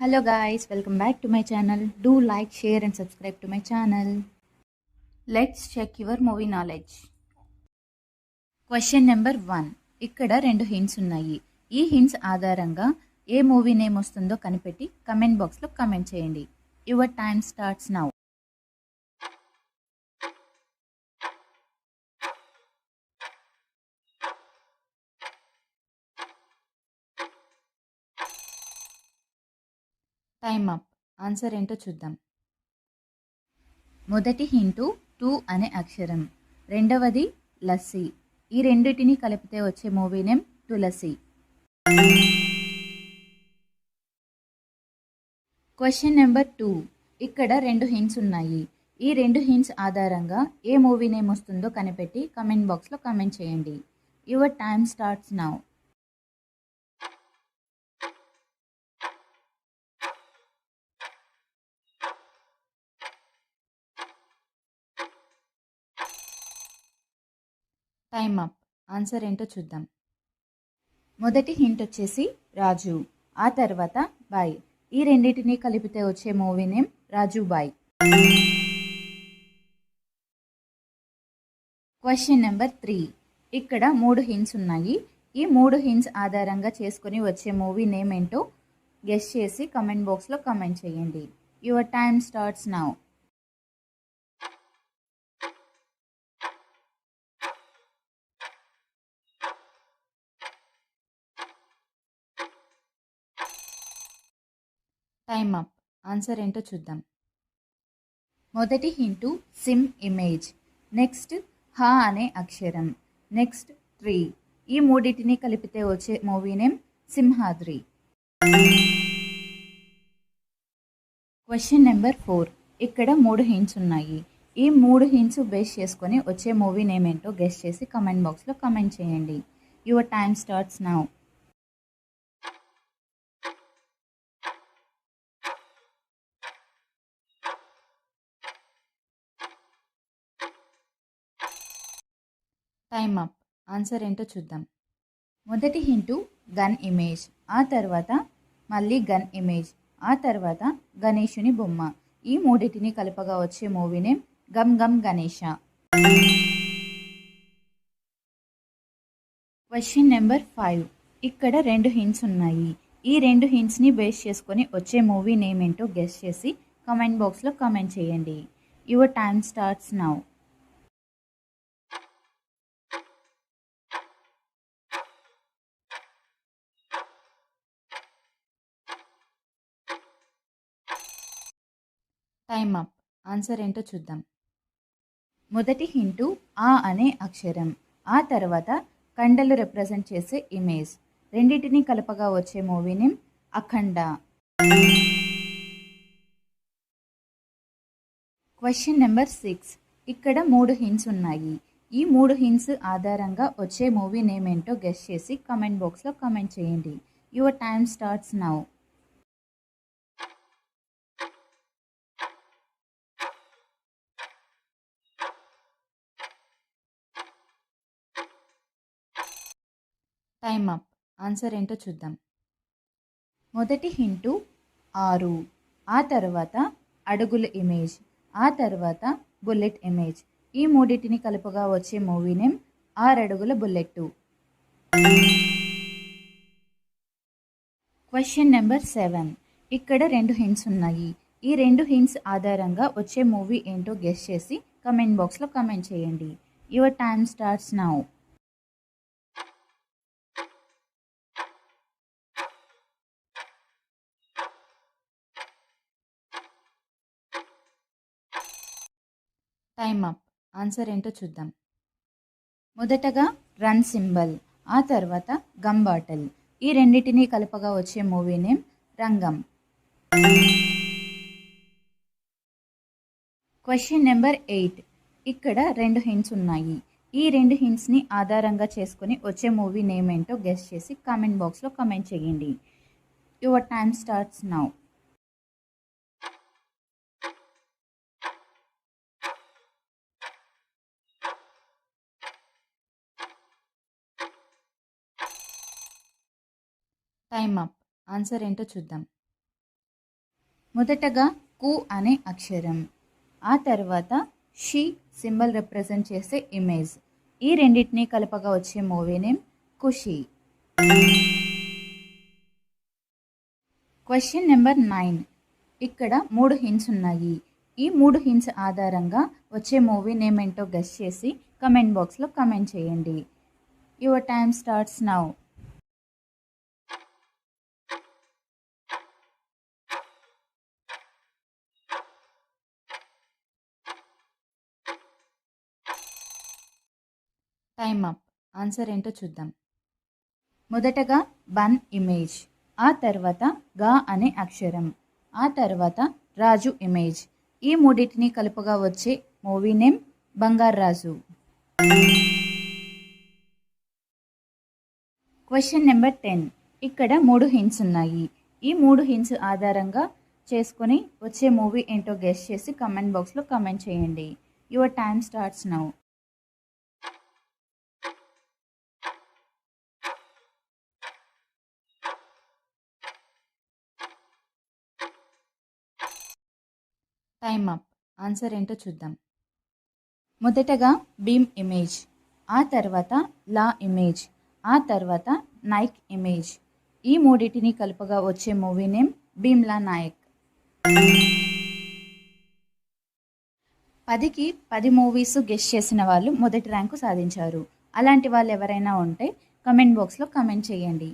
Hello guys, welcome back to my channel. Do like, share and subscribe to my channel. Let's check your movie knowledge. Question number 1. ఇక్కడ రెండు hints ఉన్నాయి. ఈ hints ఆధారంగా ఏ movie name వస్తుందో కనిపెట్టి comment బాక్స్లో comment చేయండి. Your time starts now. Time up. Answer ఏంటో చూద్దాం. మొదటి హింటు 2 అనే అక్షరం, రెండవది లస్సీ. ఈ రెండింటిని కలిపితే వచ్చే movie name Tulasi. Question number 2. ఇక్కడ రెండు హింట్స్ ఉన్నాయి. ఈ రెండు హింట్స్ ఆధారంగా ఏ మూవీ నేమ్ వస్తుందో కనిపెట్టి కమెంట్ బాక్స్లో కమెంట్ చేయండి. Your time starts now. Time up. Answer ఏంటో చూద్దాం. మొదటి హింట్ వచ్చేసి రాజు, ఆ తర్వాత బాయ్. ఈ రెండింటిని కలిపితే వచ్చే మూవీ నేమ్ రాజు బాయ్. Question number 3. ఇక్కడ 3 హింట్స్ ఉన్నాయి. ఈ 3 హింట్స్ ఆధారంగా చేసుకుని వచ్చే మూవీ నేమ్ ఏంటో గెస్ చేసి కమెంట్ బాక్స్లో కమెంట్ చేయండి. Your time starts now. Time up. Answer ఏంటో చూద్దాం. మొదటి హింటు సిమ్ ఇమేజ్, నెక్స్ట్ హా అనే అక్షరం, నెక్స్ట్ 3. ఈ మూడింటిని కలిపితే వచ్చే movie name Simhadri. Question number 4. ఇక్కడ 3 హింట్స్ ఉన్నాయి. ఈ 3 హింట్స్ బేస్ చేసుకొని వచ్చే మూవీ నేమ్ ఏంటో గెస్ చేసి కమెంట్ బాక్స్లో కమెంట్ చేయండి. Your time starts now. Time up. Answer ఏంటో చూద్దాం. మొదటి హింటు గన్ ఇమేజ్, ఆ తర్వాత మళ్ళీ గన్ ఇమేజ్, ఆ తర్వాత గణేషుని బొమ్మ. ఈ మూడింటిని కలపగా వచ్చే movie name Gam Gam Ganesha. Question number 5. ఇక్కడ 2 హింట్స్ ఉన్నాయి. ఈ 2 హింట్స్ని బేస్ చేసుకొని వచ్చే మూవీ నేమ్ ఏంటో గెస్ చేసి కమెంట్ బాక్స్లో కమెంట్ చేయండి. Your time starts now. Time up. Answer ఏంటో చూద్దాం. మొదటి హింటు ఆ అనే అక్షరం, ఆ తర్వాత కండలు రిప్రజెంట్ చేసే ఇమేజ్. రెండింటిని కలపగా వచ్చే movie name Akhanda. Question number 6. ఇక్కడ 3 హింట్స్ ఉన్నాయి. ఈ 3 హింట్స్ ఆధారంగా వచ్చే మూవీ నేమ్ ఏంటో గెస్ చేసి కమెంట్ బాక్స్లో కమెంట్ చేయండి. Your time starts now. Time up. Answer ఏంటో చూద్దాం. మొదటి హింటు 6, ఆ తర్వాత అడుగుల ఇమేజ్, ఆ తర్వాత బుల్లెట్ ఇమేజ్. ఈ మూడింటిని కలుపుగా వచ్చే మూవీ నేమ్ 6 అడుగుల బుల్లెట్టు. Question number 7. ఇక్కడ 2 హింట్స్ ఉన్నాయి. ఈ 2 హింట్స్ ఆధారంగా వచ్చే మూవీ ఏంటో గెస్ చేసి కమెంట్ బాక్స్లో కమెంట్ చేయండి. Your time starts now. Time up. Answer ఏంటో చూద్దాం. మొదటగా రన్ సింబల్, ఆ తర్వాత గమ్ బాటిల్. ఈ రెండింటిని కలపగా వచ్చే మూవీ నేమ్ రంగం. Question number 8. ఇక్కడ 2 హింట్స్ ఉన్నాయి. ఈ 2 హింట్స్ని ఆధారంగా చేసుకుని వచ్చే మూవీ నేమ్ ఏంటో గెస్ చేసి కామెంట్ బాక్స్లో కమెంట్ చేయండి. Your time starts now. Time up. Answer ఏంటో చూద్దాం. మొదటగా కు అనే అక్షరం, ఆ తర్వాత షీ సింబల్ రిప్రజెంట్ చేసే ఇమేజ్. ఈ రెండింటినీ కలపగా వచ్చే movie name Kushi. Question number 9. ఇక్కడ 3 హింట్స్ ఉన్నాయి. ఈ 3 హింట్స్ ఆధారంగా వచ్చే మూవీ నేమ్ ఏంటో గెస్ చేసి కమెంట్ బాక్స్లో కమెంట్ చేయండి. Your time starts now. Time up. Answer ఏంటో చూద్దాం. మొదటగా బన్ ఇమేజ్, ఆ తర్వాత గా అనే అక్షరం, ఆ తర్వాత రాజు ఇమేజ్. ఈ మూడింటిని కలుపుగా వచ్చే movie name Bangarraju. Question number 10. ఇక్కడ 3 హింట్స్ ఉన్నాయి. ఈ 3 హింట్స్ ఆధారంగా చేసుకొని వచ్చే మూవీ ఏంటో గెస్ చేసి కమెంట్ బాక్స్లో కమెంట్ చేయండి. Your time starts now. Time up. Answer ఏంటో చూద్దాం. మొదటగా భీమ్ ఇమేజ్, ఆ తర్వాత లా ఇమేజ్, ఆ తర్వాత నైక్ ఇమేజ్. ఈ మూడింటిని కలుపుగా వచ్చే మూవీ నేమ్ భీమ్లా నాయక్. 10కి 10 మూవీస్ గెస్ట్ చేసిన వాళ్ళు మొదటి ర్యాంకు సాధించారు. అలాంటి వాళ్ళు ఎవరైనా ఉంటే కమెంట్ బాక్స్లో కమెంట్ చేయండి.